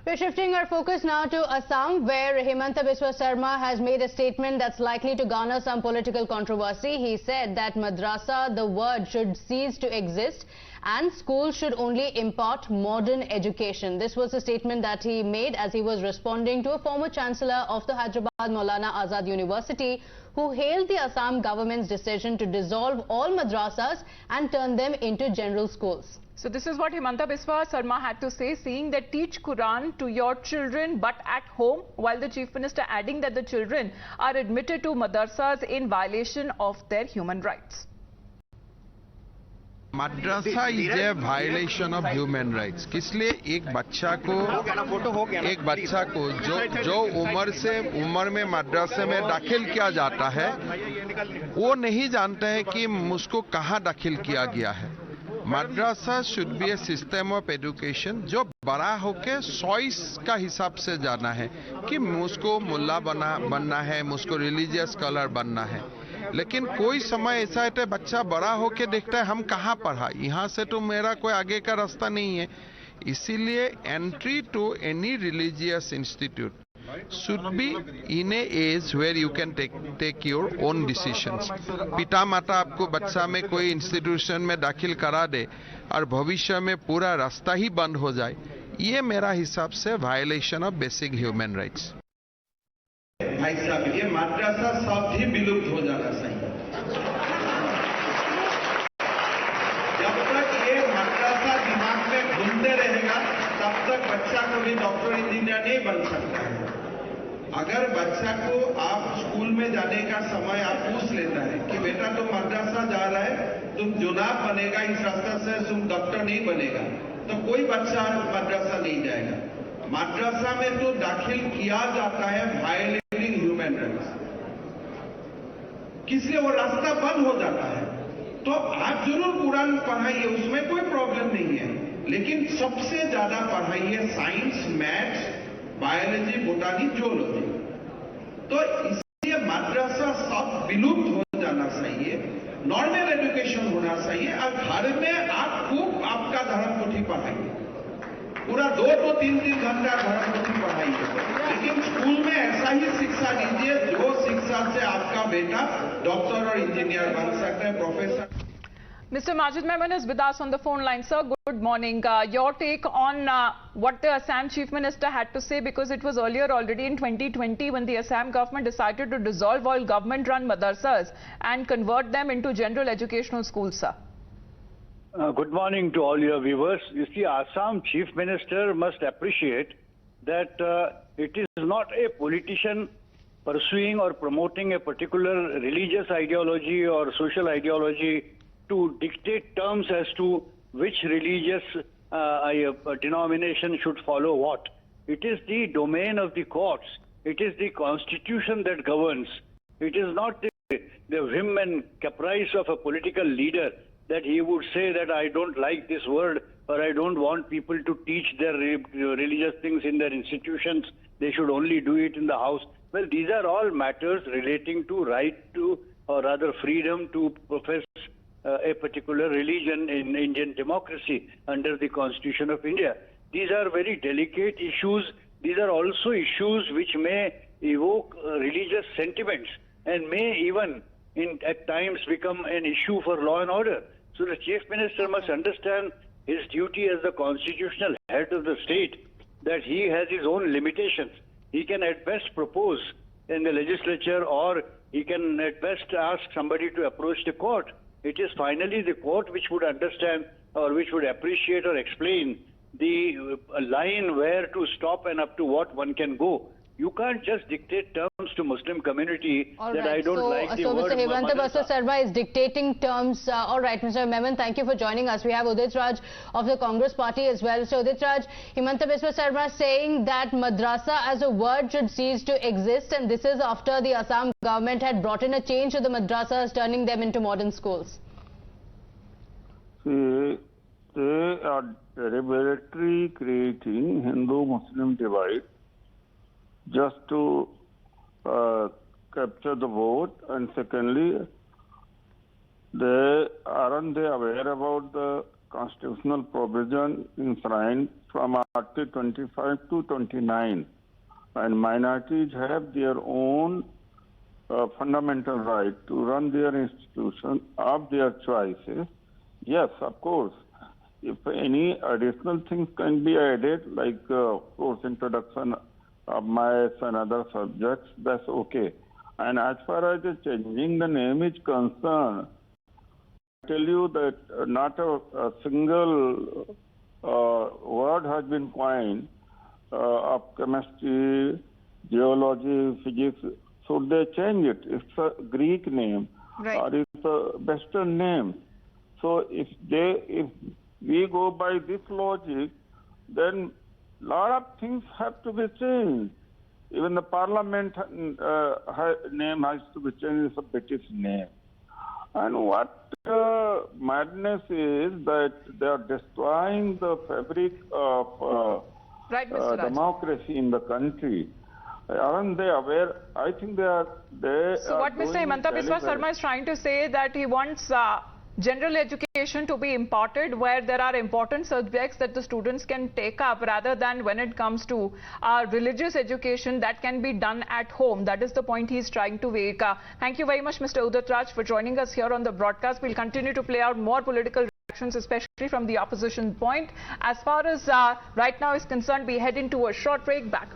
We're shifting our focus now to Assam, where Himanta Biswa Sarma has made a statement that's likely to garner some political controversy. He said that Madrasa, the word, should cease to exist and schools should only impart modern education. This was a statement that he made as he was responding to a former chancellor of the Hyderabad Maulana Azad University who hailed the Assam government's decision to dissolve all madrasas and turn them into general schools. So this is what Himanta Biswa Sarma had to say, saying that teach Quran to your children but at home, while the Chief Minister adding that the children are admitted to madrasas in violation of their human rights. Madrasa is a violation of human rights. किसलिए एक बच्चा को जो उम्र में मदरसे में दाखिल किया जाता है वो नहीं जानता है कि उसको कहाँ दाखिल किया गया है. Madrasa should be a system of education जो बड़ा होके चॉइस का हिसाब से जाना है कि मुझको मुल्ला बनना है, मुझको रिलीजियस स्कॉलर बनना है. लेकिन कोई समय ऐसा है बच्चा बड़ा होके देखता है हम कहाँ पढ़ा, यहाँ से तो मेरा कोई आगे का रास्ता नहीं है. इसीलिए entry to any religious institute should be in a age where you can take your own decisions. पिता माता आपको बच्चा में कोई इंस्टीट्यूशन में दाखिल करा दे और भविष्य में पूरा रास्ता ही बंद हो जाए, ये मेरा हिसाब से violation of basic human rights. भाई साहब, ये मदरसा शब्द ही विलुप्त हो जाना चाहिए. जब तक ये मदरसा दिमाग में घूमते रहेगा तब तक बच्चा को भी डॉक्टर इंजीनियर नहीं बन सकता है. अगर बच्चा को आप स्कूल में जाने का समय आप पूछ लेता है कि बेटा तुम मदरसा जा रहा है, तुम जुनाब बनेगा, इस रास्ते से तुम डॉक्टर नहीं बनेगा, तो कोई बच्चा मदरसा नहीं जाएगा. मदरसा में तो दाखिल किया जाता है वायलेटिंग ह्यूमन राइट्स, किसलिए वो रास्ता बंद हो जाता है. तो आप जरूर कुरान पढ़ाइए, उसमें कोई प्रॉब्लम नहीं है, लेकिन सबसे ज्यादा पढ़ाइए साइंस, मैथ्स, बायोलॉजी, बोटानी, जूलॉजी. तो इसलिए मदरसा सब विलुप्त हो जाना चाहिए, नॉर्मल एजुकेशन होना चाहिए. और घर में आप खूब आपका धर्म पोथी पढ़ाइए, पूरा 2 to 3 घंटा धर्म पोथी पढ़ाइए, लेकिन स्कूल में ऐसा ही शिक्षा दीजिए जो शिक्षा से आपका बेटा डॉक्टर और इंजीनियर बन सकता है, professor. Mr. Majid Memon is with us on the phone line. Sir, good morning. Your take on what the Assam Chief Minister had to say, because it was earlier already in 2020 when the Assam government decided to dissolve all government-run madrasas and convert them into general educational schools, sir. Good morning to all your viewers. You see, Assam Chief Minister must appreciate that it is not a politician pursuing or promoting a particular religious ideology or social ideology to dictate terms as to which religious denomination should follow what. It is the domain of the courts. It is the constitution that governs. It is not the whim and caprice of a political leader that he would say that I don't like this word or I don't want people to teach their religious things in their institutions. They should only do it in the house. Well, these are all matters relating to right to, or rather freedom to profess a particular religion in Indian democracy under the Constitution of India. These are very delicate issues. These are also issues which may evoke religious sentiments and may even at times become an issue for law and order. So the Chief Minister must understand his duty as the constitutional head of the state, that he has his own limitations. He can at best propose in the legislature, or he can at best ask somebody to approach the court. It is finally the court which would understand or which would appreciate or explain the line where to stop and up to what one can go. You can't just dictate terms to Muslim community that I don't like the word. So Mr. Himanta Biswa Sarma is dictating terms. All right, Mr. Memon, thank you for joining us. We have Udit Raj of the Congress party as well. So Udit Raj, Himanta Biswa Sarma saying that madrasa as a word should cease to exist, and this is after the Assam government had brought in a change to the madrasas, turning them into modern schools. See, they are deliberately creating Hindu-Muslim divide just to capture the vote, and secondly, aren't they aware about the constitutional provision enshrined from Article 25 to 29, and minorities have their own fundamental right to run their institution of their choices. Yes, of course. If any additional things can be added, like course introduction of maths and other subjects, that's okay. And as far as changing the name is concerned, I tell you that not a single word has been coined of chemistry, geology, physics. Should they change it? It's a Greek name, Right. or it's a Western name. So if we go by this logic, then a lot of things have to be changed. Even the parliament name has to be changed. It's a British name. And what madness is that they are destroying the fabric of Right, Mr. Raj. democracy in the country. Aren't they aware? I think they are. So what Mr. Himanta Biswa Sarma is trying to say that he wants general education to be imparted where there are important subjects that the students can take up, rather than when it comes to religious education that can be done at home. That is the point he's trying to make. Thank you very much, Mr. Udit Raj, for joining us here on the broadcast. We'll continue to play out more political reactions, especially from the opposition point. As far as right now is concerned, we head into a short break. Back.